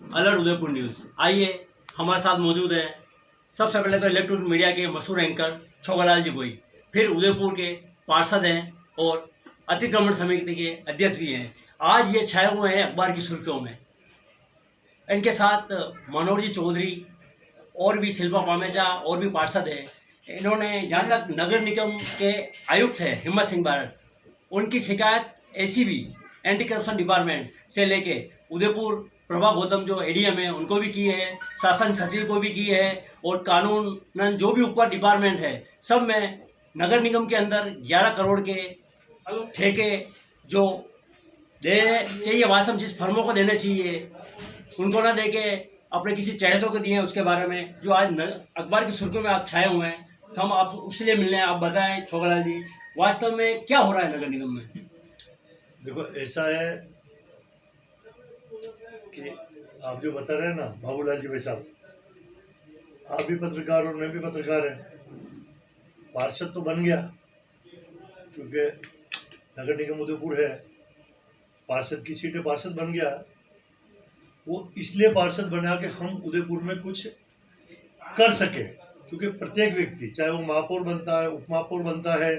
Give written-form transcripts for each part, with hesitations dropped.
Alert Udaipur news. आइए, हमारे साथ मौजूद है सबसे पहले तो इलेक्ट्रॉनिक मीडिया के मशहूर एंकर छोगालाल जी भोई, फिर उदयपुर के पार्षद हैं और अतिक्रमण समिति के अध्यक्ष भी हैं। आज ये छाए हुए हैं अखबार की सुर्खियों में। इनके साथ मनोहर जी चौधरी और भी शिल्पा पामेचा और भी पार्षद हैं। इन्होंने जहाँ तक नगर निगम के आयुक्त हैं हिम्मत सिंह बारड, उनकी शिकायत एसीबी एंटी करप्शन डिपार्टमेंट से लेके उदयपुर प्रभा गौतम जो एडीएम है उनको भी की है, शासन सचिव को भी की है, और कानूनन जो भी ऊपर डिपार्टमेंट है सब में नगर निगम के अंदर 11 करोड़ के ठेके जो देने चाहिए, वास्तव में जिस फर्मों को देने चाहिए उनको ना देके अपने किसी चहेतों को दिए हैं, उसके बारे में जो आज अखबार की सुर्खियों में आप छाए हुए हैं। तो हम आप उसलिए मिलने हैं। आप बताएं छोगालाल जी, वास्तव में क्या हो रहा है नगर निगम में? देखो, ऐसा है कि आप जो बता रहे हैं ना बाबूलाल जी भाई साहब, आप भी पत्रकार और मैं भी पत्रकार हैं। पार्षद तो बन गया क्योंकि नगर निगम उदयपुर है, पार्षद की सीटें पार्षद बन गया। वो इसलिए पार्षद बना कि हम उदयपुर में कुछ कर सके, क्योंकि प्रत्येक व्यक्ति चाहे वो महापौर बनता है, उपमहापौर बनता है,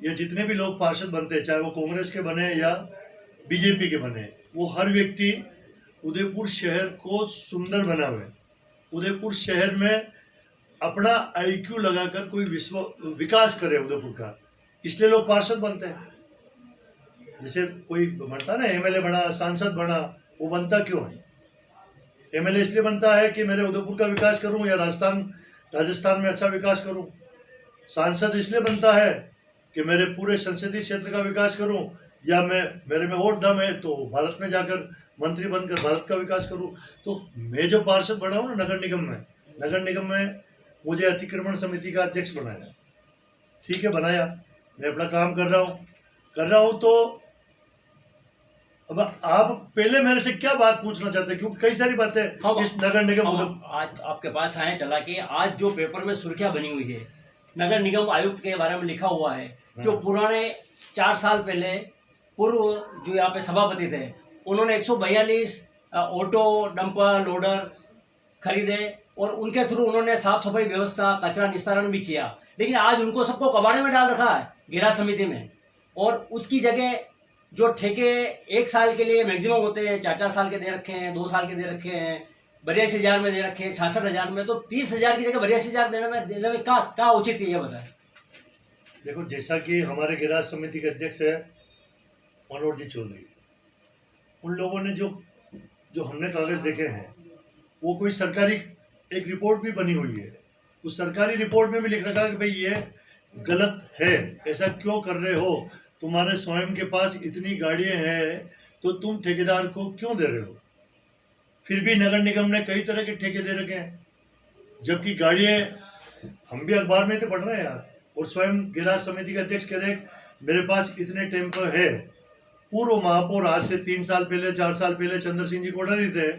या जितने भी लोग पार्षद बनते हैं, चाहे वो कांग्रेस के बने या बीजेपी के बने, वो हर व्यक्ति उदयपुर शहर को सुंदर बनावे, उदयपुर शहर में अपना आईक्यू लगाकर कोई विकास करे उदयपुर का। इसलिए लोग पार्षद बनते हैं। जैसे कोई बनता ना एमएलए बना, सांसद बना, वो बनता क्यों है? एमएलए इसलिए बनता है कि मेरे उदयपुर का विकास करूं या राजस्थान में अच्छा विकास करूं। सांसद इसलिए बनता है कि मेरे पूरे संसदीय क्षेत्र का विकास करूं, या मेरे में वोट दम है तो भारत में जाकर मंत्री बनकर भारत का विकास करूं। तो मैं जो पार्षद बना हूं ना नगर निगम में मुझे अतिक्रमण समिति का अध्यक्ष बनाया। ठीक है, बनाया, मैं अपना काम कर रहा हूं। तो अब आप पहले मेरे से क्या बात पूछना चाहते हैं, क्योंकि कई सारी बातें इस नगर निगम आज आपके पास आए चला के आज जो पेपर में सुर्खियां बनी हुई है, नगर निगम आयुक्त के बारे में लिखा हुआ है, जो पुराने 4 साल पहले पूर्व जो यहाँ पे सभापति थे, उन्होंने 142 ऑटो डंपर लोडर खरीदे और उनके थ्रू उन्होंने साफ सफाई व्यवस्था, कचरा निस्तारण भी किया। लेकिन आज उनको सबको कबाड़े में डाल रखा है गिरा समिति में, और उसकी जगह जो ठेके 1 साल के लिए मैक्सिमम होते हैं 4-4 साल के दे रखे हैं, 2 साल के दे रखे हैं, 82,000 में दे रखे हैं, 66,000 में। तो 30,000 की जगह 82,000 देने में क्या उचित है, ये बताएं। देखो, जैसा कि हमारे गिराज समिति के अध्यक्ष है मनोहर जी चौधरी, उन लोगों ने जो हमने कागज देखे हैं, वो कोई सरकारी एक रिपोर्ट भी बनी हुई है। उस सरकारी रिपोर्ट में भी लिख रखा है कि भाई ये गलत है, ऐसा क्यों कर रहे हो, तुम्हारे स्वयं के पास इतनी गाड़ियां हैं तो तुम ठेकेदार को क्यों दे रहे हो। फिर भी नगर निगम ने कई तरह के ठेके दे रखे हैं, जबकि गाड़ियां हम भी अखबार में तो पढ़ रहे हैं यार। और स्वयं गिराज समिति के अध्यक्ष कह रहे मेरे पास इतने टेम्पो है। पूर्व महापौर आज से 3 साल पहले 4 साल पहले चंद्र सिंह जी कोठारी थे,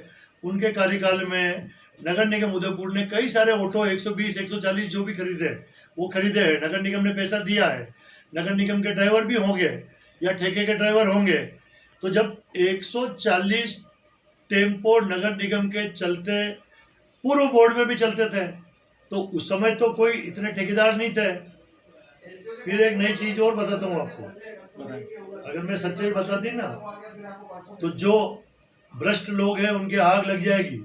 उनके कार्यकाल में नगर निगम उदयपुर ने कई सारे ऑटो 120 140 जो भी खरीदे वो खरीदे हैं। नगर निगम ने पैसा दिया है, नगर निगम के ड्राइवर भी होंगे या ठेके के ड्राइवर होंगे। तो जब 140 टेम्पो नगर निगम के चलते, पूर्व बोर्ड में भी चलते थे, तो उस समय तो कोई इतने ठेकेदार नहीं थे। फिर एक नई चीज और बताता हूँ आपको, अगर मैं सच्चाई बता दी ना तो जो भ्रष्ट लोग हैं उनकी आग लग जाएगी।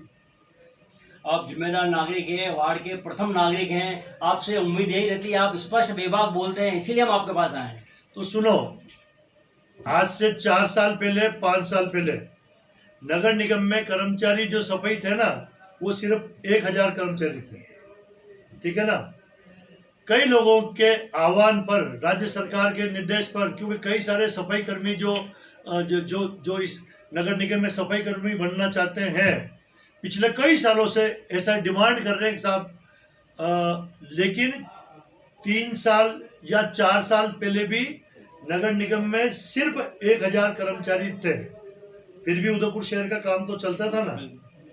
आप जिम्मेदार नागरिक हैं, वार्ड के प्रथम नागरिक हैं, आपसे उम्मीद यही रहती है आप स्पष्ट बेबाक बोलते हैं, इसीलिए हम आपके पास आए हैं। तो सुनो, आज से 4 साल पहले 5 साल पहले नगर निगम में कर्मचारी जो सफाई थे ना, वो सिर्फ 1000 कर्मचारी थे। ठीक है ना। कई लोगों के आह्वान पर, राज्य सरकार के निर्देश पर, क्योंकि कई सारे सफाई कर्मी जो इस नगर निगम में सफाई कर्मी बनना चाहते हैं, पिछले कई सालों से ऐसा डिमांड कर रहे हैं साहब, लेकिन 3 साल या 4 साल पहले भी नगर निगम में सिर्फ 1000 कर्मचारी थे। फिर भी उदयपुर शहर का काम तो चलता था ना,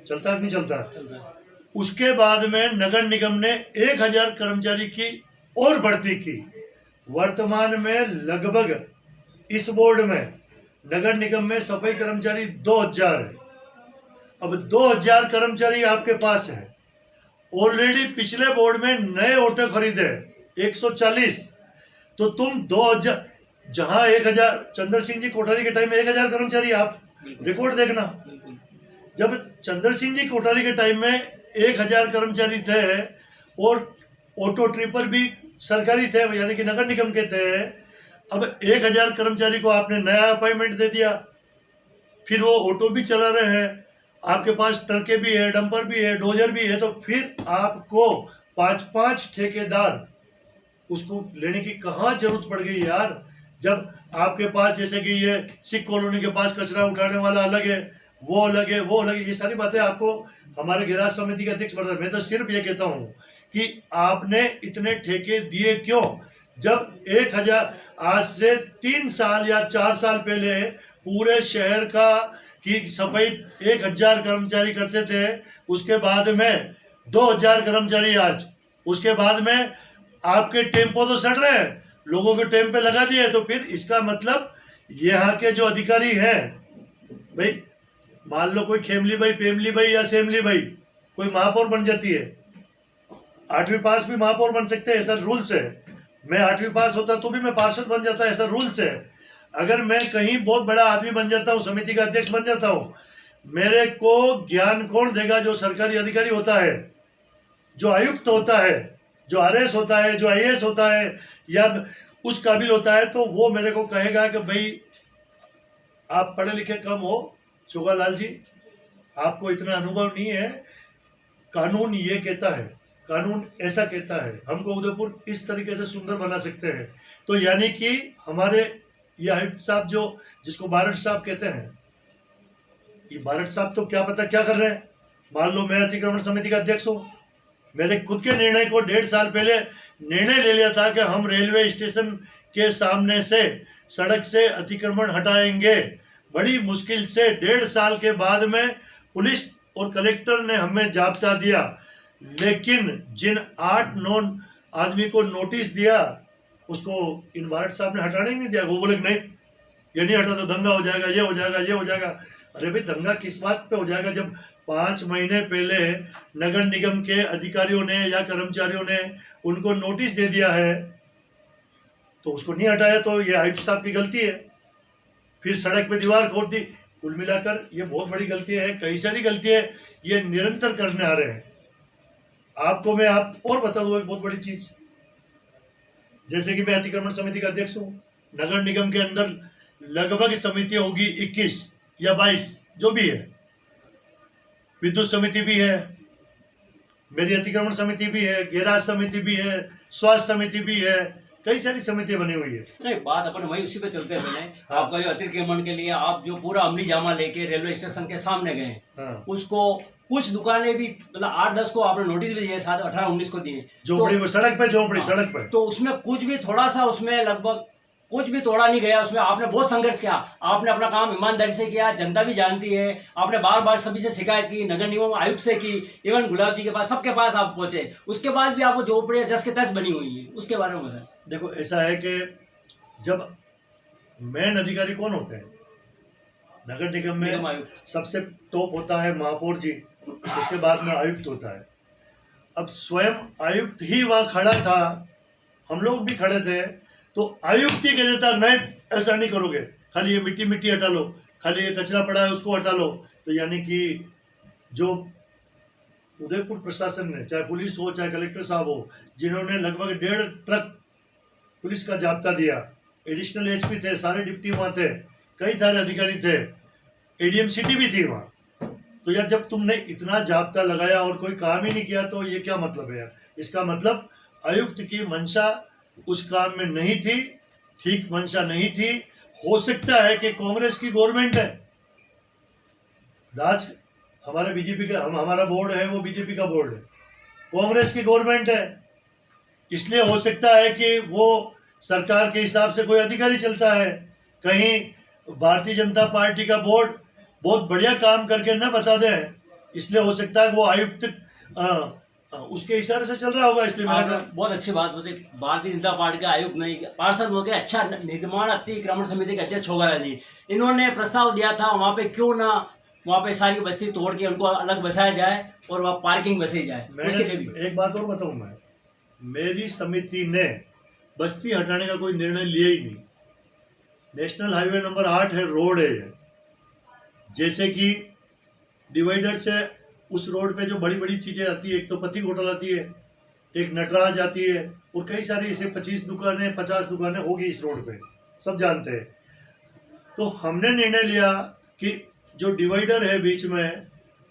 चलता नहीं चलता। उसके बाद में नगर निगम ने 1000 कर्मचारी की और बढ़ती की। वर्तमान में लगभग इस बोर्ड में नगर निगम में सफाई कर्मचारी 2000 है। अब 2000 कर्मचारी आपके पास है, ऑलरेडी पिछले बोर्ड में नए ऑटो खरीदे 140, तो तुम 2000, जहां 1000 चंद्र सिंह जी कोठारी के टाइम में 1000 कर्मचारी, आप रिकॉर्ड देखना, जब चंद्र सिंह जी कोठारी के टाइम में 1000 कर्मचारी थे और ऑटो ट्रिपर भी सरकारी थे, यानी कि नगर निगम के थे। अब 1000 कर्मचारी को आपने नया अपॉइंटमेंट दे दिया, फिर वो ऑटो भी चला रहे हैं, आपके पास ट्रकें भी है, डंपर भी है, डोजर भी है, तो फिर आपको 5-5 ठेकेदार उसको लेने की कहाँ जरूरत पड़ गई यार? जब आपके पास जैसे कि ये सिख कॉलोनी के पास कचरा उठाने वाला अलग है, वो अलग है, वो अलग है, ये सारी बातें आपको हमारे गिराज समिति के अध्यक्ष बता। मैं तो सिर्फ ये कहता हूँ कि आपने इतने ठेके दिए क्यों? जब 1000 आज से 3 साल या 4 साल पहले पूरे शहर का की सफाई 1000 कर्मचारी करते थे, उसके बाद में 2000 कर्मचारी आज, उसके बाद में आपके टेम्पो तो सड़ रहे हैं, लोगों के टेम्पो लगा दिए, तो फिर इसका मतलब यहाँ के जो अधिकारी हैं, भाई मान लो कोई खेमली भाई, पेमली भाई या सेमली भाई कोई महापौर बन जाती है, 8वीं पास भी महापौर बन सकते हैं, ऐसा रूल्स है। मैं 8वीं पास होता तो भी मैं पार्षद बन जाता, ऐसा रूल्स है। अगर मैं कहीं बहुत बड़ा आदमी बन जाता हूँ, समिति का अध्यक्ष बन जाता हूँ, मेरे को ज्ञान कौन देगा? जो सरकारी अधिकारी होता है, जो आयुक्त होता है, जो आरएस होता है, जो आईएएस होता है या उस काबिल होता है, तो वो मेरे को कहेगा कि भाई आप पढ़े लिखे कम हो छोगालाल जी, आपको इतना अनुभव नहीं है, कानून ये कहता है, कानून ऐसा कहता है, हमको उदयपुर इस तरीके से सुंदर बना सकते हैं। तो यानी कि हमारे ये आयुक्त साहब जो जिसको बारट साहब कहते हैं, ये बारट साहब तो क्या पता क्या कर रहे हैं। मान लो मैं अतिक्रमण समिति का अध्यक्ष हूँ, मेरे खुद के निर्णय को 1.5 साल पहले निर्णय ले लिया था कि हम रेलवे स्टेशन के सामने से सड़क से अतिक्रमण हटाएंगे। बड़ी मुश्किल से 1.5 साल के बाद में पुलिस और कलेक्टर ने हमें जाब्ता दिया, लेकिन जिन 8-9 आदमी को नोटिस दिया, उसको इन बारट साहब ने हटाने ही नहीं दिया। वो बोले नहीं, ये नहीं हटा तो दंगा हो जाएगा, ये हो जाएगा, ये हो जाएगा। अरे भाई दंगा किस बात पे हो जाएगा जब 5 महीने पहले नगर निगम के अधिकारियों ने या कर्मचारियों ने उनको नोटिस दे दिया है, तो उसको नहीं हटाया, तो ये आयुक्त साहब की गलती है। फिर सड़क पे दीवार खोद दी। कुल मिलाकर ये बहुत बड़ी गलती है, कई सारी गलती है, ये निरंतर करने आ रहे हैं। आपको मैं और बता दूं एक बहुत बड़ी चीज, जैसे कि मैं अतिक्रमण समिति का अध्यक्ष हूँ, नगर निगम के अंदर लगभग समिति होगी 21 या 22 जो भी है, विद्युत समिति भी है, मेरी अतिक्रमण समिति भी है, गैराज समिति भी है, स्वास्थ्य समिति भी है, कई सारी समितियां बनी हुई है। नहीं, बात अपन वही उसी पे चलते हैं। पहले आपका जो अतिक्रमण के लिए आप जो पूरा अमली जामा लेके रेलवे स्टेशन के सामने गए, उसको कुछ दुकानें भी मतलब 8-10 को आपने नोटिस भी दिए, 18-19 को दिए, झोपड़ी तो, सड़क पे झोपड़ी सड़क पे, तो उसमें कुछ भी थोड़ा सा उसमें लगभग कुछ भी तोड़ा नहीं गया। उसमें आपने बहुत संघर्ष किया, आपने अपना काम ईमानदारी से किया, जनता भी जानती है। आपने बार बार सभी से शिकायत की, नगर निगम आयुक्त से की, इवन गुलाब जी के पास, सबके पास आप पहुंचे, उसके बाद भी आपको झोपड़ियाँ जस के तस बनी हुई है, उसके बारे में बताएं। देखो ऐसा है कि जब मेन अधिकारी कौन होते हैं नगर निगम में, सबसे टॉप होता है महापौर जी, उसके बाद में आयुक्त होता है। अब स्वयं आयुक्त ही वहां खड़ा था, हम लोग भी खड़े थे, तो आयुक्त ही कह देता नहीं ऐसा नहीं करोगे, खाली ये मिट्टी हटा लो, खाली ये कचरा पड़ा है उसको हटा लो। तो यानी कि जो उदयपुर प्रशासन ने, चाहे पुलिस हो चाहे कलेक्टर साहब हो, जिन्होंने लगभग 1.5 ट्रक पुलिस का जाब्ता दिया, एडिशनल एसपी थे, सारे डिप्टी वहां थे, कई सारे अधिकारी थे, एडीएम सिटी भी थी वहां। तो यार जब तुमने इतना जाब्ता लगाया और कोई काम ही नहीं किया, तो ये क्या मतलब है यार? इसका मतलब आयुक्त की मंशा उस काम में नहीं थी, ठीक मंशा नहीं थी। हो सकता है कि कांग्रेस की गवर्नमेंट है, राज हमारे बीजेपी का, हमारा बोर्ड है वो बीजेपी का बोर्ड है, कांग्रेस की गवर्नमेंट है, इसलिए हो सकता है कि वो सरकार के हिसाब से कोई अधिकारी चलता है। कहीं भारतीय जनता पार्टी का बोर्ड बहुत बढ़िया काम करके न बता दे, इसलिए हो सकता है वो आयुक्त उसके इशारे से चल रहा होगा। इसलिए मैंने बहुत अच्छी बात बताई, भारतीय जनता पार्टी का आयुक्त नहीं, पार्षद हो गए। अच्छा, निर्माण अतिक्रमण समिति के अध्यक्ष छोगालाल जी, इन्होंने प्रस्ताव दिया था वहाँ पे क्यों ना वहाँ पे सारी बस्ती तोड़ के उनको अलग बसाया जाए और वहाँ पार्किंग बसाई जाए, उसके लिए भी। मैंने एक बात और बताऊं, मैं मेरी समिति ने बस्ती हटाने का कोई निर्णय लिया ही नहीं। नेशनल हाईवे नंबर 8 है, रोड है ये। जैसे कि डिवाइडर से उस रोड पे जो बड़ी बड़ी चीजें आती है, एक तो पति होटल आती है, एक नटराज आती है, और कई सारी ऐसे 25 दुकानें 50 दुकानें होगी इस रोड पे, सब जानते हैं। तो हमने निर्णय लिया कि जो डिवाइडर है बीच में,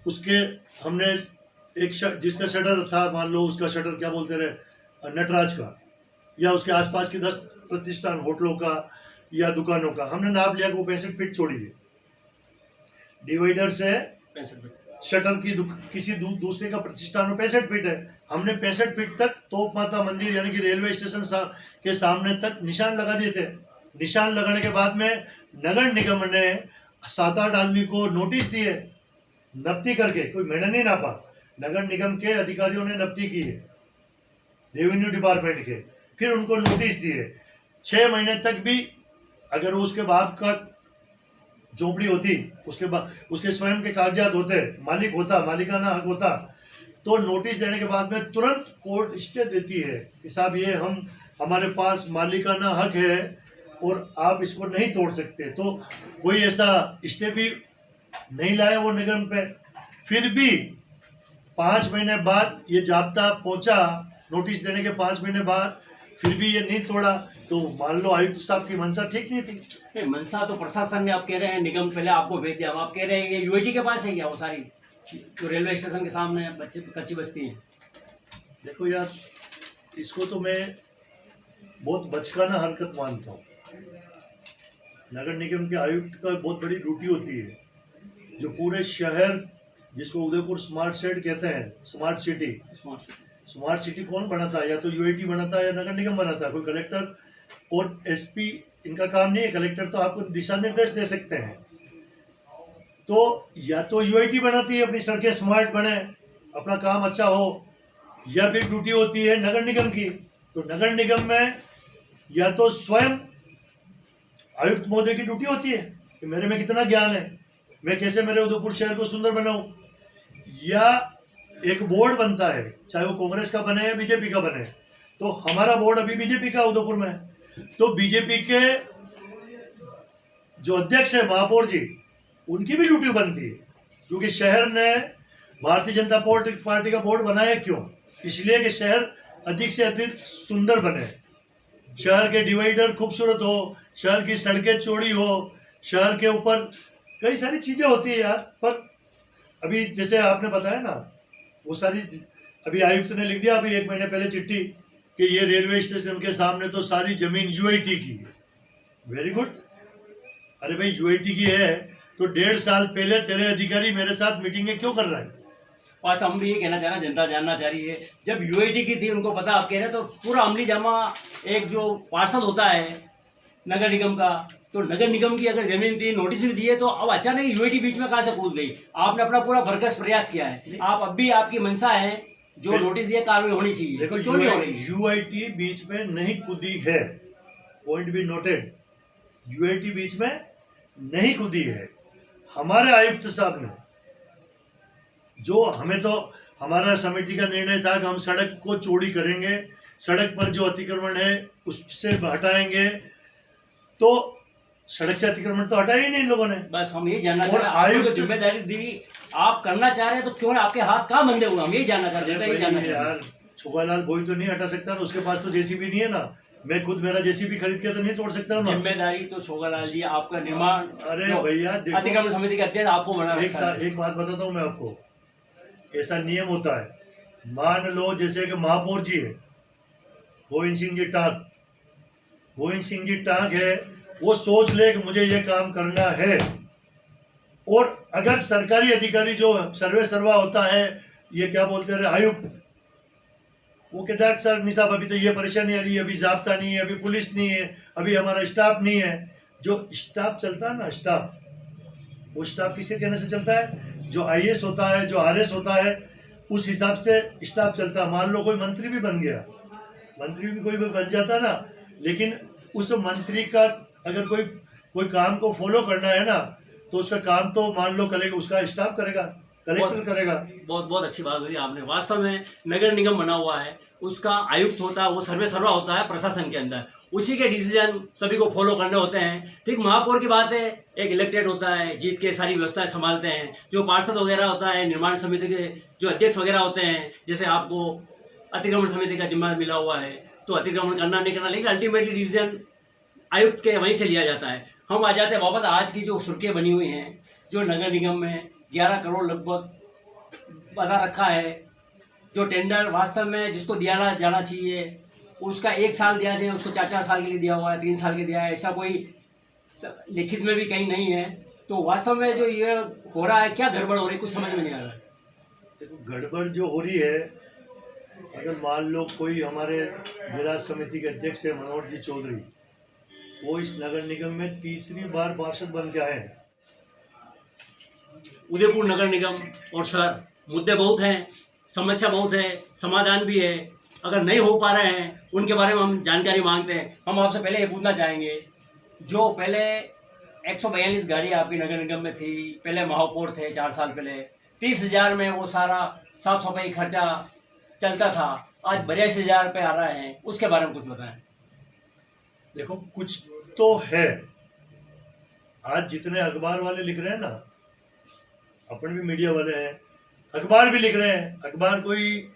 उसके हमने एक जिसका शटर था, मान लो उसका शटर क्या बोलते रहे, नटराज का, या उसके आसपास के 10 प्रतिष्ठान होटलों का या दुकानों का, हमने नाप लिया कि वो 65 फीट छोड़िए। डिवाइडर से 65 फीट। शटर की किसी दूसरे का प्रतिष्ठान में 65 फीट है, हमने 65 फीट तक तोप माता मंदिर यानी कि रेलवे स्टेशन के सामने तक निशान लगा दिए थे। निशान लगाने के बाद में नगर निगम ने 7-8 आदमी को नोटिस दिए, नब्ती करके, कोई मैंने नहीं नापा, नगर निगम के अधिकारियों ने नब्ती की है, रेवेन्यू डिपार्टमेंट के। फिर उनको नोटिस दिए, 6 महीने तक भी अगर उसके बाप का झोपड़ी होती, उसके बाद उसके स्वयं के कागजात होते, मालिक होता, मालिकाना हक होता, तो नोटिस देने के बाद में तुरंत कोर्ट स्टे देती है कि साहब ये हमारे पास मालिकाना हक है और आप इसको नहीं तोड़ सकते। तो कोई ऐसा स्टे भी नहीं लाया वो निगम पे। फिर भी 5 महीने बाद ये जाब्ता पहुंचा, नोटिस देने के 5 महीने बाद, फिर भी ये नहीं तोड़ा। तो मान लो आयुक्त साहब की मंशा ठीक नहीं थी। मंशा तो प्रशासन ने, आप कह रहे हैं निगम पहले आपको भेज दिया, आप कह रहे हैं ये यूआईटी के पास है क्या वो सारी, जो रेलवे स्टेशन के सामने बच्चे कच्ची बस्ती है? देखो यार, इसको तो मैं बहुत बचकाना हरकत मानता हूँ। नगर निगम के आयुक्त का बहुत बड़ी ड्यूटी होती है, जो पूरे शहर, जिसको उदयपुर स्मार्ट सिटी कहते हैं, स्मार्ट सिटी कौन बनाता है? या तो यूआईटी बनाता है या नगर निगम बनाता है। कोई कलेक्टर और एसपी इनका काम नहीं है। कलेक्टर तो आपको दिशा निर्देश दे सकते हैं, तो या तो यूआईटी बनाती है, अपनी सड़कें स्मार्ट बने, अपना काम अच्छा हो, या फिर ड्यूटी होती है नगर निगम की। तो नगर निगम में या तो स्वयं आयुक्त महोदय की ड्यूटी होती है कि मेरे में कितना ज्ञान है, मैं कैसे मेरे उदयपुर शहर को सुंदर बनाऊं, या एक बोर्ड बनता है, चाहे वो कांग्रेस का बने या बीजेपी का बने। तो हमारा बोर्ड अभी बीजेपी का उदयपुर में, तो बीजेपी के जो अध्यक्ष है महापौर जी, उनकी भी ड्यूटी बनती है, क्योंकि शहर ने भारतीय जनता पार्टी का बोर्ड बनाया क्यों? इसलिए कि शहर अधिक से अधिक सुंदर बने, शहर के डिवाइडर खूबसूरत हो, शहर की सड़कें चौड़ी हो, शहर के ऊपर कई सारी चीजें होती है यार। पर अभी जैसे आपने बताया ना, वो सारी अभी आयुक्त ने लिख दिया अभी 1 महीने पहले चिट्ठी कि ये रेलवे स्टेशन के सामने तो सारी जमीन यूआईटी की है। Very good. अरे भाई यूआईटी की है तो 1.5 साल पहले तेरे अधिकारी मेरे साथ मीटिंगें क्यों कर रहा है? और हम भी ये कहना चाह रहे हैं, जनता जानना चाह रही है, जब यूआईटी की थी उनको पता, आप कह रहे हैं, तो पूरा अमली जामा एक जो पार्षद होता है नगर निगम का, तो नगर निगम की अगर जमीन थी, नोटिस भी दिए, तो अब अचानक यूआईटी बीच में कहाँ से कूद गई? आपने अपना पूरा भरकस प्रयास किया है, आप अब भी आपकी मंशा है जो नोटिस दिया कार्रवाई होनी चाहिए, देखो क्यों नहीं हो रही? यूआईटी बीच में नहीं कूदी है, पॉइंट बी नोटेड। यूआईटी बीच में नहीं कूदी है। हमारे आयुक्त साहब ने, जो हमें तो हमारा समिति का निर्णय था कि हम सड़क को चौड़ी करेंगे, सड़क पर जो अतिक्रमण है उससे हटाएंगे, तो सड़क से अतिक्रमण तो हटाया ही नहीं इन लोगों ने। बस हम ये जानना चाह रहे हैं, आपको जो जिम्मेदारी दी आप करना चाह रहे हैं, तो क्यों आपके हाथ कहाँ बंधे हुए? हम यही जानना चाहते हैं। यार छोगालाल भोई तो नहीं हटा सकता ना, उसके पास तो जेसीबी नहीं है ना। मैं खुद मेरा जेसीबी खरीद के तो नहीं तोड़ सकता हूँ ना। जिम्मेदारी तो छोगालाल जी आपका निर्माण, अरे भैया अतिक्रमण समिति के अध्यक्ष आपको बना रखा है। एक बात बताता हूँ मैं आपको, ऐसा नियम होता है, मान लो जैसे कि महापौर जी है गोविंद सिंह जी टांग है, वो सोच ले कि मुझे ये काम करना है, और अगर सरकारी अधिकारी जो सर्वे सर्वा होता है, ये क्या बोलते हैं आयुक्त, वो कहता है सर नहीं साहब अभी तो ये परेशानी आ रही है, अभी जाब्ता नहीं है, अभी पुलिस नहीं है, अभी हमारा स्टाफ नहीं है। जो स्टाफ चलता है ना, स्टाफ, वो स्टाफ किसके कहने से चलता है? जो आईएएस होता है, जो आरएस होता है, उस हिसाब से स्टाफ चलता है। मान लो कोई मंत्री भी बन गया, मंत्री भी कोई भी बन जाता ना, लेकिन उस मंत्री का अगर कोई काम को फॉलो करना है ना, तो उसका काम तो मान लो करेगा, उसका स्टाफ करेगा, कलेक्टर करेगा। बहुत बहुत अच्छी बात हुई आपने। वास्तव में नगर निगम बना हुआ है, उसका आयुक्त होता है, वो सर्वे सर्वा होता है प्रशासन के अंदर, उसी के डिसीजन सभी को फॉलो करने होते हैं। ठीक महापौर की बात है, एक इलेक्टेड होता है, जीत के सारी व्यवस्थाएं संभालते हैं। जो पार्षद वगैरह होता है, निर्माण समिति के जो अध्यक्ष वगैरह होते हैं, जैसे आपको अतिक्रमण समिति का जिम्मा मिला हुआ है, तो अतिक्रमण करना नहीं करना, लेकिन अल्टीमेटली डिसीजन आयुक्त के वहीं से लिया जाता है। हम आ जाते हैं वापस आज की जो सुर्खियाँ बनी हुई हैं, जो नगर निगम में 11 करोड़ लगभग बना रखा है, जो टेंडर वास्तव में जिसको दिया जाना चाहिए उसका 1 साल दिया जाए, उसको 4-4 साल के लिए दिया हुआ है, 3 साल के दिया है, ऐसा कोई लिखित में भी कहीं नहीं है। तो वास्तव में जो ये हो रहा है, क्या गड़बड़ हो रही है, कुछ समझ में नहीं आ रहा है। देखो गड़बड़ जो हो रही है, अगर मान लो कोई हमारे जिला समिति के अध्यक्ष है मनोहर जी चौधरी, वो इस नगर निगम में तीसरी बार पार्षद बन के आए हैं। उदयपुर नगर निगम और सर मुद्दे बहुत हैं, समस्या बहुत है, समाधान भी है। अगर नहीं हो पा रहे हैं उनके बारे में हम जानकारी मांगते हैं। हम आपसे पहले ये पूछना चाहेंगे, जो पहले 142 गाड़ी आपकी नगर निगम में थी, पहले महापौर थे 4 साल पहले, 30,000 में वो सारा साफ सफाई खर्चा चलता था, आज 82,000 पे आ रहा है, उसके बारे में कुछ बताएं। देखो कुछ तो है, आज जितने अखबार वाले लिख रहे हैं ना, अपन भी मीडिया वाले हैं, अखबार भी लिख रहे हैं। अखबार कोई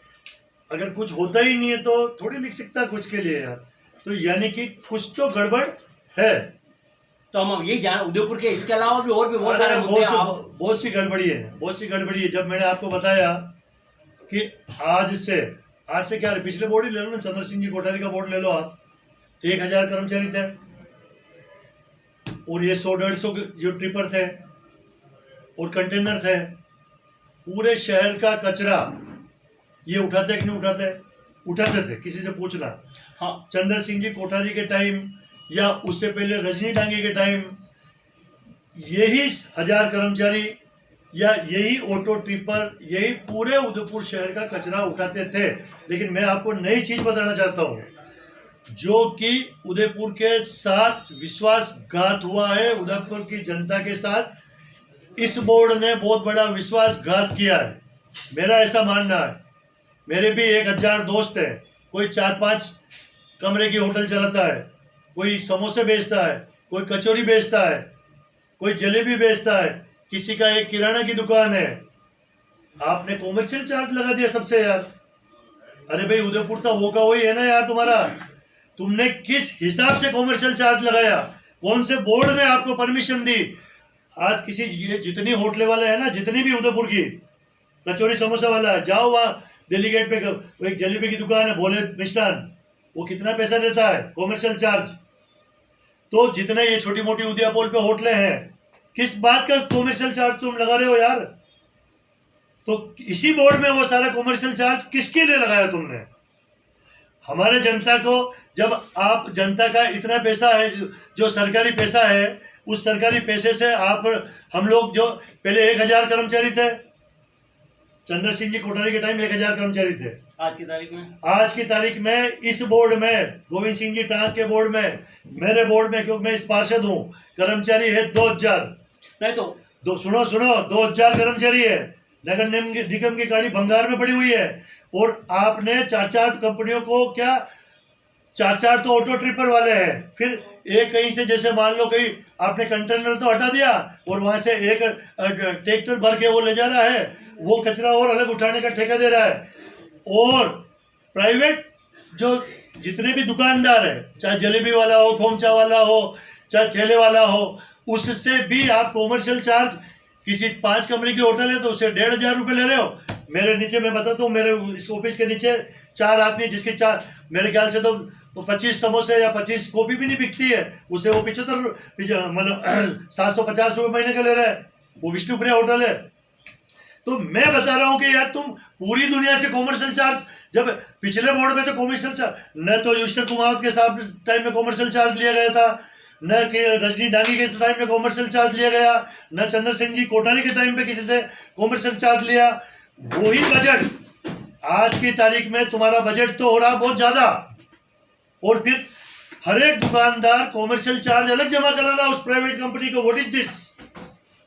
अगर कुछ होता ही नहीं है तो थोड़ी लिख सकता कुछ के लिए यार, तो यानी कि कुछ तो गड़बड़ है। तो हम यही जान, उदयपुर के इसके अलावा भी और भी बहुत सारे मुद्दे बहुत सी गड़बड़ी है, बहुत सी गड़बड़ी है। जब मैंने आपको बताया कि आज से क्या, पिछले बोर्ड ही ले लो ना, चंद्र सिंह जी कोठारी का बोर्ड ले लो आप, 1,000 कर्मचारी थे और ये 100-150 जो ट्रिपर थे और कंटेनर थे, पूरे शहर का कचरा ये उठाते कि नहीं उठाते? उठाते थे, किसी से पूछना। हाँ। चंद्र सिंह जी कोठारी के टाइम या उससे पहले रजनी डांगी के टाइम यही 1,000 कर्मचारी या यही ऑटो ट्रिपर यही पूरे उदयपुर शहर का कचरा उठाते थे। लेकिन मैं आपको नई चीज बताना चाहता हूँ, जो कि उदयपुर के साथ विश्वासघात हुआ है, उदयपुर की जनता के साथ इस बोर्ड ने बहुत बड़ा विश्वासघात किया है, मेरा ऐसा मानना है। मेरे भी 1,000 दोस्त हैं, कोई 4-5 कमरे की होटल चलाता है, कोई समोसे बेचता है, कोई कचौरी बेचता है, कोई जलेबी बेचता है, किसी का एक किराना की दुकान है। आपने कॉमर्शियल चार्ज लगा दिया सबसे यार। अरे भाई उदयपुर तो वो का वही है ना यार तुम्हारा, तुमने किस हिसाब से कॉमर्शियल चार्ज लगाया? कौन से बोर्ड ने आपको परमिशन दी? आज किसी जितनी होटल वाले हैं ना, जितनी भी उदयपुर की कचौरी समोसा वाला है, जाओ वहां दिल्ली गेट पे वो एक जलेबी की दुकान है, भोले मिष्ठान, वो कितना पैसा देता है कॉमर्शियल चार्ज? तो जितने ये छोटी मोटी उदयपुर पे होटलें हैं, किस बात का कॉमर्शियल चार्ज तुम लगा रहे हो यार? तो इसी बोर्ड में वो सारा कॉमर्शियल चार्ज किसके लिए लगाया तुमने? हमारे जनता को, जब आप जनता का इतना पैसा है जो सरकारी पैसा है, उस सरकारी पैसे से आप हम लोग जो पहले 1,000 कर्मचारी थे, चंद्र सिंह जी कोठारी के टाइम 1,000 कर्मचारी थे। आज की तारीख में इस बोर्ड में, गोविंद सिंह जी टांग के बोर्ड में, मेरे बोर्ड में, क्योंकि मैं इस पार्षद हूँ, कर्मचारी है 2,000। नहीं तो सुनो 2,000 कर्मचारी है। नगर निगम की गाड़ी भंगार में पड़ी हुई है और आपने 4-4 कंपनियों को, क्या 4-4 तो ऑटो ट्रिपर वाले हैं, फिर एक कहीं से, जैसे मान लो कहीं आपने कंटेनर तो हटा दिया और वहां से एक ट्रैक्टर भर के वो ले जा रहा है, वो कचरा और अलग उठाने का ठेका दे रहा है। और प्राइवेट जो जितने भी दुकानदार है, चाहे जलेबी वाला हो, खोमचा वाला हो, चाहे ठेले वाला हो, उससे भी आप कॉमर्शियल चार्ज, किसी 5 कमरे की होटल है तो उससे 1,500 रुपये ले रहे हो। मेरे नीचे, मैं बताता हूँ, मेरे इस ऑफिस के नीचे 4 आदमी, जिसके 4, मेरे ख्याल से तो 25 समोसे या 25 कॉफी भी नहीं बिकती है, उसे वो 75 मतलब 750 रुपये महीने का ले रहा है, वो विष्णुप्रिया होटल है। तो मैं बता रहा हूँ कि यार तुम पूरी दुनिया से कॉमर्शियल चार्ज, जब पिछले बोर्ड में तो कॉमर्शियल चार्ज न तो यूस्टर कुमावत के साथ टाइम में कॉमर्शियल चार्ज लिया गया था, न कि रजनी डांगी के टाइम में कॉमर्शियल चार्ज लिया गया, न चंद्र सिंह जी कोठारी के टाइम पे किसी से कॉमर्शियल चार्ज लिया। वही बजट आज की तारीख में तुम्हारा बजट तो हो रहा बहुत ज्यादा, और फिर हर एक दुकानदार कॉमर्शियल चार्ज अलग जमा करा रहा उस प्राइवेट कंपनी को। What is this?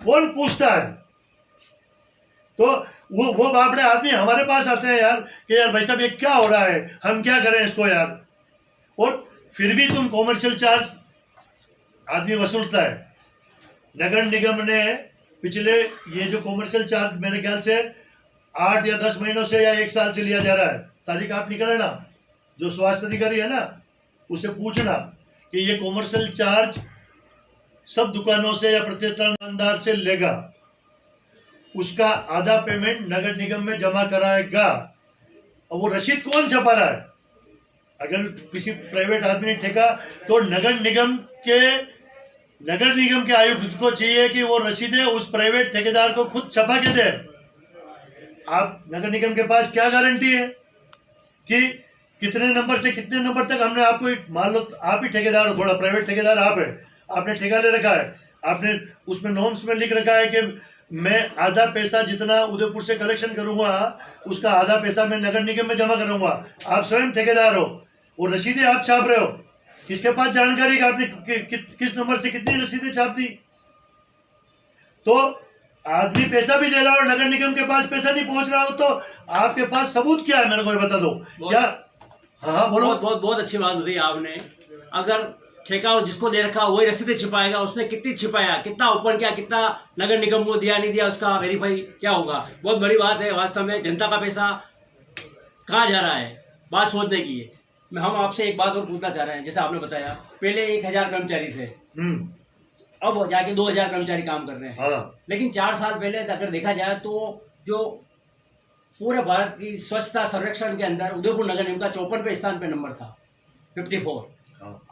कौन पूछता है? तो वो बापड़े आदमी हमारे पास आते हैं यार कि यार भाई साहब ये क्या हो रहा है, हम क्या करें इसको यार। और फिर भी तुम कॉमर्शियल चार्ज आदमी वसूलता है। नगर निगम ने पिछले ये जो कॉमर्शियल चार्ज मेरे ख्याल से 8 या 10 महीनों से या 1 साल से लिया जा रहा है, तारीख आप निकाले ना, जो स्वास्थ्य अधिकारी है ना उसे पूछना कि ये कॉमर्शियल चार्ज सब दुकानों से या प्रतिष्ठानदार से लेगा, उसका आधा पेमेंट नगर निगम में जमा कराएगा। और वो रसीद कौन छपा रहा है? अगर किसी प्राइवेट आदमी ने ठेका तो नगर निगम के आयुक्त को चाहिए कि वो रसीदें उस प्राइवेट ठेकेदार को खुद छपा के दे। आप नगर निगम के पास क्या गारंटी है कि कितने नंबर से कितने नंबर तक हमने आपको, मान लो आप ही ठेकेदार हो, थोड़ा प्राइवेट ठेकेदार आप है, आपने ठेका ले रखा है, आपने उसमें नॉर्म्स में लिख रखा है कि मैं आधा पैसा जितना उदयपुर से कलेक्शन करूंगा उसका आधा पैसा मैं नगर निगम में जमा करूंगा। आप स्वयं ठेकेदार हो और रसीदें आप छाप रहे हो, किसके पास जानकारी आपने किस नंबर से कितनी रसीदें छाप दी? तो आदमी पैसा भी दे रहा हो और नगर निगम के पास पैसा नहीं पहुंच रहा हो तो आपके पास सबूत क्या है? मेरे को बता दो क्या। हाँ बोलो। बहुत अच्छी बात बताई आपने। अगर ठेका जिसको दे रखा वही रसीदें छिपाएगा, उसने कितनी छिपाया, कितना ओपन किया, कितना नगर निगम को दिया नहीं दिया, उसका वेरीफाई क्या होगा? बहुत बड़ी बात है। वास्तव में जनता का पैसा कहाँ जा रहा है, बात सोचने की है। हम आपसे एक बात और पूछना चाह रहे हैं। जैसे आपने बताया पहले 1000 कर्मचारी थे, अब जाके 2000 कर्मचारी काम कर रहे हैं। हाँ। लेकिन 4 साल पहले अगर देखा जाए तो जो पूरे भारत की स्वच्छता सर्वेक्षण के अंदर उदयपुर नगर निगम का 54वें स्थान पे नंबर था, 54।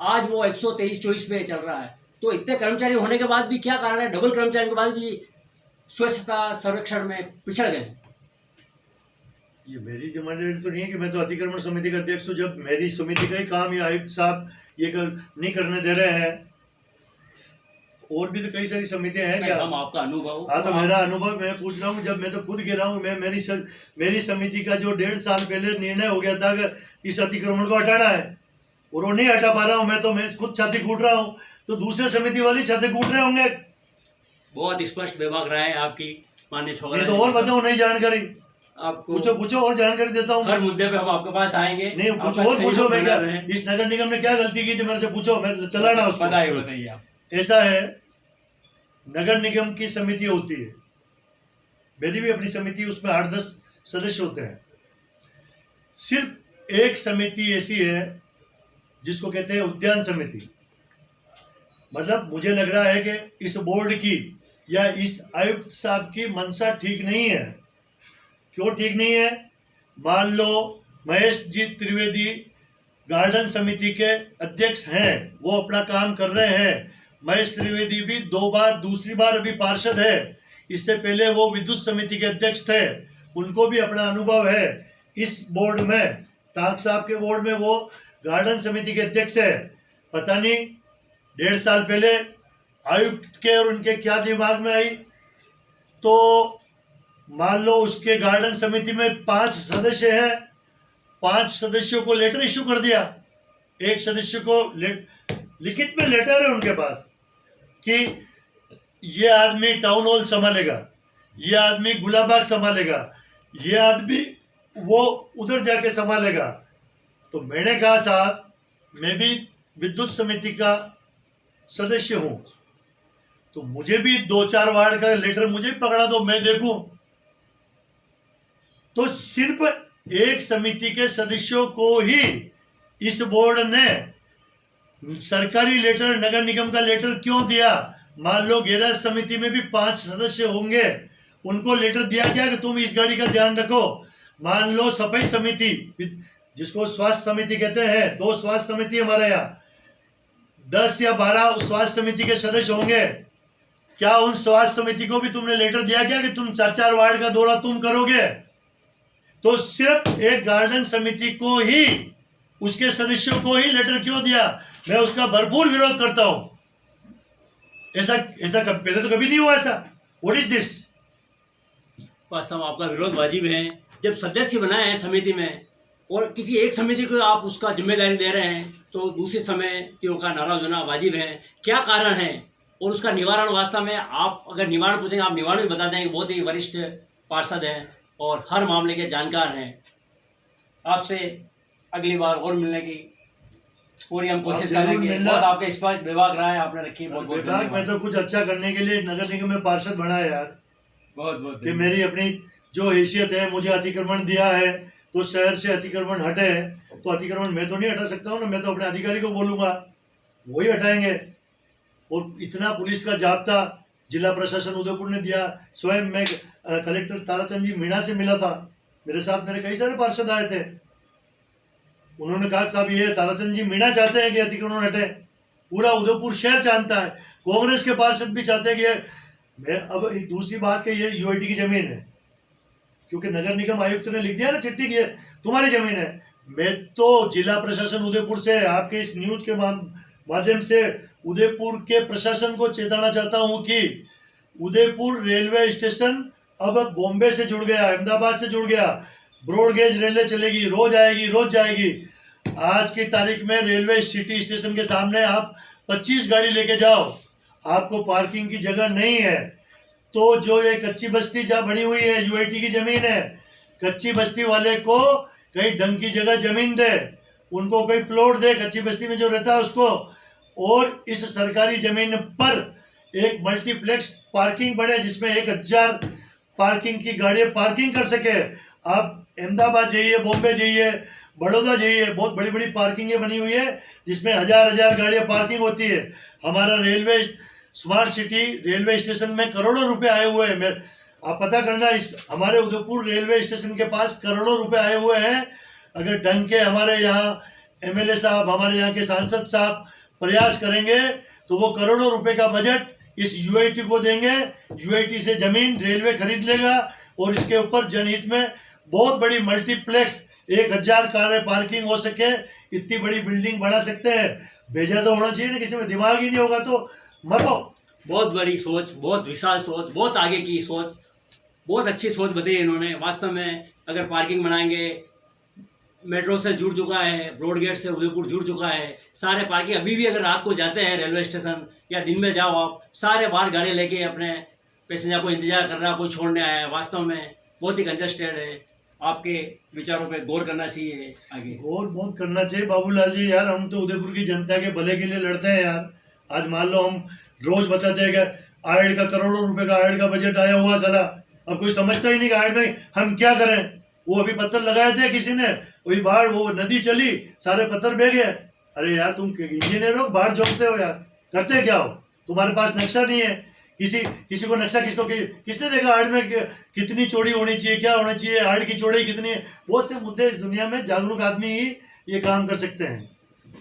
आज वो 123-24 पे चल रहा है। तो इतने कर्मचारी होने के बाद भी क्या कारण है, डबल कर्मचारी के बाद भी स्वच्छता सर्वेक्षण में पिछड़ गए? ये मेरी जिम्मेदारी तो नहीं है कि मैं तो अतिक्रमण समिति का अध्यक्ष हूँ। जब मेरी समिति का ही काम ये आयुक्त साहब ये नहीं करने दे रहे हैं, और भी तो कई सारी समितियां हैं। क्या हम आपका अनुभव? हाँ, तो मेरा अनुभव मैं पूछ रहा हूँ। जब मैं तो खुद गिरा हूँ, मैं मेरी समिति का जो 1.5 साल पहले निर्णय हो गया था कि इस अतिक्रमण को हटाना है और वो नहीं हटा पा रहा हूँ मैं खुद छाती कूट रहा हूँ, तो दूसरे समिति वाली छाती कूट रहे होंगे। बहुत स्पष्ट विभाग रहा है आपकी माननीय छोगलाल। तो और बताओ नहीं जानकारी आपको पूछो और जानकारी देता हूँ। हर मुद्दे पे हम आपके पास आएंगे। नहीं पूछो मैं क्या इस नगर निगम ने क्या गलती की थी मेरे से पूछो, मैं चला रहा हूँ। बताइए आप। ऐसा है, नगर निगम की समिति होती है, मेरी भी अपनी समिति, उसमें 8-10 सदस्य होते हैं। सिर्फ एक समिति ऐसी है जिसको कहते हैं उद्यान समिति। मतलब मुझे लग रहा है कि इस बोर्ड की या इस आयुक्त साहब की मंशा ठीक नहीं है। क्यों ठीक नहीं है? मान लो महेश जी त्रिवेदी गार्डन समिति के अध्यक्ष हैं, वो अपना काम कर रहे हैं। महेश त्रिवेदी भी 2 बार, दूसरी बार अभी पार्षद है। इससे पहले वो विद्युत समिति के अध्यक्ष थे, उनको भी अपना अनुभव है इस बोर्ड में। टाक साहब के बोर्ड में वो गार्डन समिति के अध्यक्ष है। पता नहीं 1.5 साल पहले आयुक्त के और उनके क्या दिमाग में आई, तो मान लो उसके गार्डन समिति में 5 सदस्य हैं, 5 सदस्यों को लेटर इश्यू कर दिया। एक सदस्य को लिखित में लेटर है उनके पास कि ये आदमी टाउन हॉल संभालेगा, ये आदमी गुलाबाग संभालेगा, ये आदमी वो उधर जाके संभालेगा। तो मैंने कहा साहब, मैं भी विद्युत समिति का सदस्य हूं, तो मुझे भी 2-4 वार्ड का लेटर मुझे पकड़ा दो, मैं देखूं। तो सिर्फ एक समिति के सदस्यों को ही इस बोर्ड ने सरकारी लेटर, नगर निगम का लेटर क्यों दिया? मान लो गैराज समिति में भी 5 सदस्य होंगे, उनको लेटर दिया क्या कि तुम इस गाड़ी का ध्यान रखो। मान लो सफाई समिति, जिसको स्वास्थ्य समिति कहते हैं, 2 स्वास्थ्य समिति हमारे यहाँ, 10 या 12 स्वास्थ्य समिति के सदस्य होंगे। क्या उन स्वास्थ्य समिति को भी तुमने लेटर दिया क्या कि तुम 4-4 वार्ड का दौरा तुम करोगे? तो सिर्फ एक गार्डन समिति को ही, उसके सदस्यों को ही लेटर क्यों दिया? मैं उसका भरपूर विरोध करता हूं। ऐसा पहले तो कभी नहीं हुआ ऐसा। What is this? वास्तव में आपका विरोध वाजिब है। जब सदस्य बनाए हैं समिति में और किसी एक समिति को आप उसका जिम्मेदारी दे रहे हैं, तो दूसरी समितियों का नाराज होना वाजिब है। क्या कारण है और उसका निवारण वास्तव में आप अगर निवारण पूछेंगे, आप निवारण भी बता देंगे। बहुत ही वरिष्ठ पार्षद हैं और हर मामले के जानकार हैं। आपसे अगली बार और मिलने की पूरी हम कोशिश करेंगे। बहुत आपके स्पष्ट विभाग रहा है आपने रखी। बहुत बहुत विभाग में तो कुछ अच्छा करने के लिए नगर निगम में पार्षद बना है यार। बहुत बहुत कि मेरी अपनी जो हैसियत है, मुझे अतिक्रमण दिया है तो शहर से अतिक्रमण हटे, तो अतिक्रमण मैं तो नहीं हटा सकता हूँ ना, मैं तो अपने अधिकारी को बोलूंगा, वही हटाएंगे। और इतना पुलिस का जाब्ता जिला प्रशासन उदयपुर ने दिया। स्वयं मैं कलेक्टर ताराचंद जी मीणा से मिला था, मेरे साथ मेरे कई सारे पार्षद आए थे। उन्होंने कहा साहब ये ताराचंद जी मीणा चाहते हैं कि अतिक्रमण हटे, पूरा उदयपुर शहर जानता है, कांग्रेस के पार्षद भी चाहते हैं कि मैं। अब दूसरी बात कि ये यूआईटी की जमीन है, क्योंकि नगर निगम आयुक्त ने लिख दिया ना चिट्ठी की तुम्हारी जमीन है। मैं तो जिला प्रशासन उदयपुर से आपके इस न्यूज के माध्यम से उदयपुर के प्रशासन को चेताना चाहता हूं कि उदयपुर रेलवे स्टेशन अब बॉम्बे से जुड़ गया, अहमदाबाद से जुड़ गया। ब्रॉडगेज रेलवे चलेगी, रोज आएगी, रोज जाएगी। आज की तारीख में रेलवे सिटी स्टेशन के सामने आप 25 गाड़ी लेके जाओ, आपको पार्किंग की जगह नहीं है। तो जो ये कच्ची बस्ती जहाँ बनी हुई है, यूआईटी की जमीन है, कच्ची बस्ती वाले को कहीं ढंग की जगह जमीन दे, उनको कोई प्लॉट दे कच्ची बस्ती में जो रहता है उसको, और इस सरकारी जमीन पर एक मल्टीप्लेक्स पार्किंग बने जिसमें 1000 पार्किंग की गाड़ियां पार्किंग कर सके। आप अहमदाबाद जाइए, बॉम्बे जाइए, बड़ौदा जाइए, बहुत बड़ी बड़ी पार्किंगें बनी हुई है जिसमें 1000 गाड़ियां पार्किंग होती है। हमारा railway smart city railway station में करोड़ों रुपए आए हुए हैं। आप पता करना, इस हमारे उदयपुर रेलवे स्टेशन के पास करोड़ों रुपए आए हुए हैं। अगर ढंग के हमारे यहाँ एमएलए साहब, हमारे यहाँ के सांसद साहब प्रयास करेंगे तो वो करोड़ों रुपए का बजट इस यूआईटी को देंगे। यूआईटी से जमीन रेलवे खरीद लेगा और इसके ऊपर जनहित में बहुत बड़ी मल्टीप्लेक्स 1000 कारें पार्किंग हो सके, इतनी बड़ी बिल्डिंग बना सकते हैं। भेजा तो होना चाहिए ना, किसी में दिमाग ही नहीं होगा तो मरो। बहुत बड़ी सोच, बहुत विशाल सोच, बहुत आगे की सोच, बहुत अच्छी सोच बताई इन्होंने। वास्तव में अगर पार्किंग बनाएंगे, मेट्रो से जुड़ चुका है, ब्रॉडगेज से उदयपुर जुड़ चुका है, सारे पार्किंग अभी भी अगर रात को जाते हैं रेलवे स्टेशन या दिन में जाओ आप, सारे बाहर गाड़ी लेके अपने पैसेंजर को इंतजार कर रहा है, कोई छोड़ने आया है। वास्तव में बहुत ही कंजस्टेड है। आपके विचारों पे गौर करना चाहिए, आगे गौर बहुत करना चाहिए बाबूलाल जी। यार हम तो उदयपुर की जनता के भले के लिए लड़ते हैं यार। आज मान लो हम रोज बताते हैं कि आयड का करोड़ों रुपए का आयड का बजट आया हुआ साला, अब कोई समझता ही नहीं कि आयड में हम क्या करें। वो अभी पत्थर लगाए थे किसी ने, वही बाढ़, वो नदी चली, सारे पत्थर बह गए। अरे यार तुम इंजीनियर हो, बाढ़ जोतते हो यार, करते क्या हो? तुम्हारे पास नक्शा नहीं है। किसी को नक्शा किसने देखा आड़ में कितनी चौड़ी होनी चाहिए, क्या होना चाहिए, आड़ की चौड़ाई कितनी है? बहुत से मुद्दे इस दुनिया में जागरूक आदमी ही ये काम कर सकते हैं।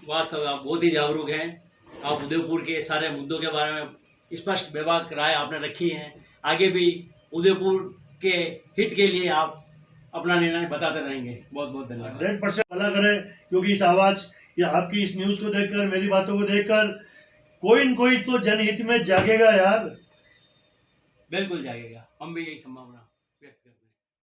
वास्तव में आप बहुत ही जागरूक हैं। आप उदयपुर के सारे मुद्दों के बारे में स्पष्ट विभाग राय आपने रखी है। आगे भी उदयपुर के हित के लिए आप अपना निर्णय बताते रहेंगे। बहुत बहुत धन्यवाद। 100% भला करें, क्योंकि इस आवाज या आपकी इस न्यूज को देखकर, मेरी बातों को देखकर कोई न कोई तो जनहित में जागेगा यार। बिल्कुल जाएगा, हम भी यही संभावना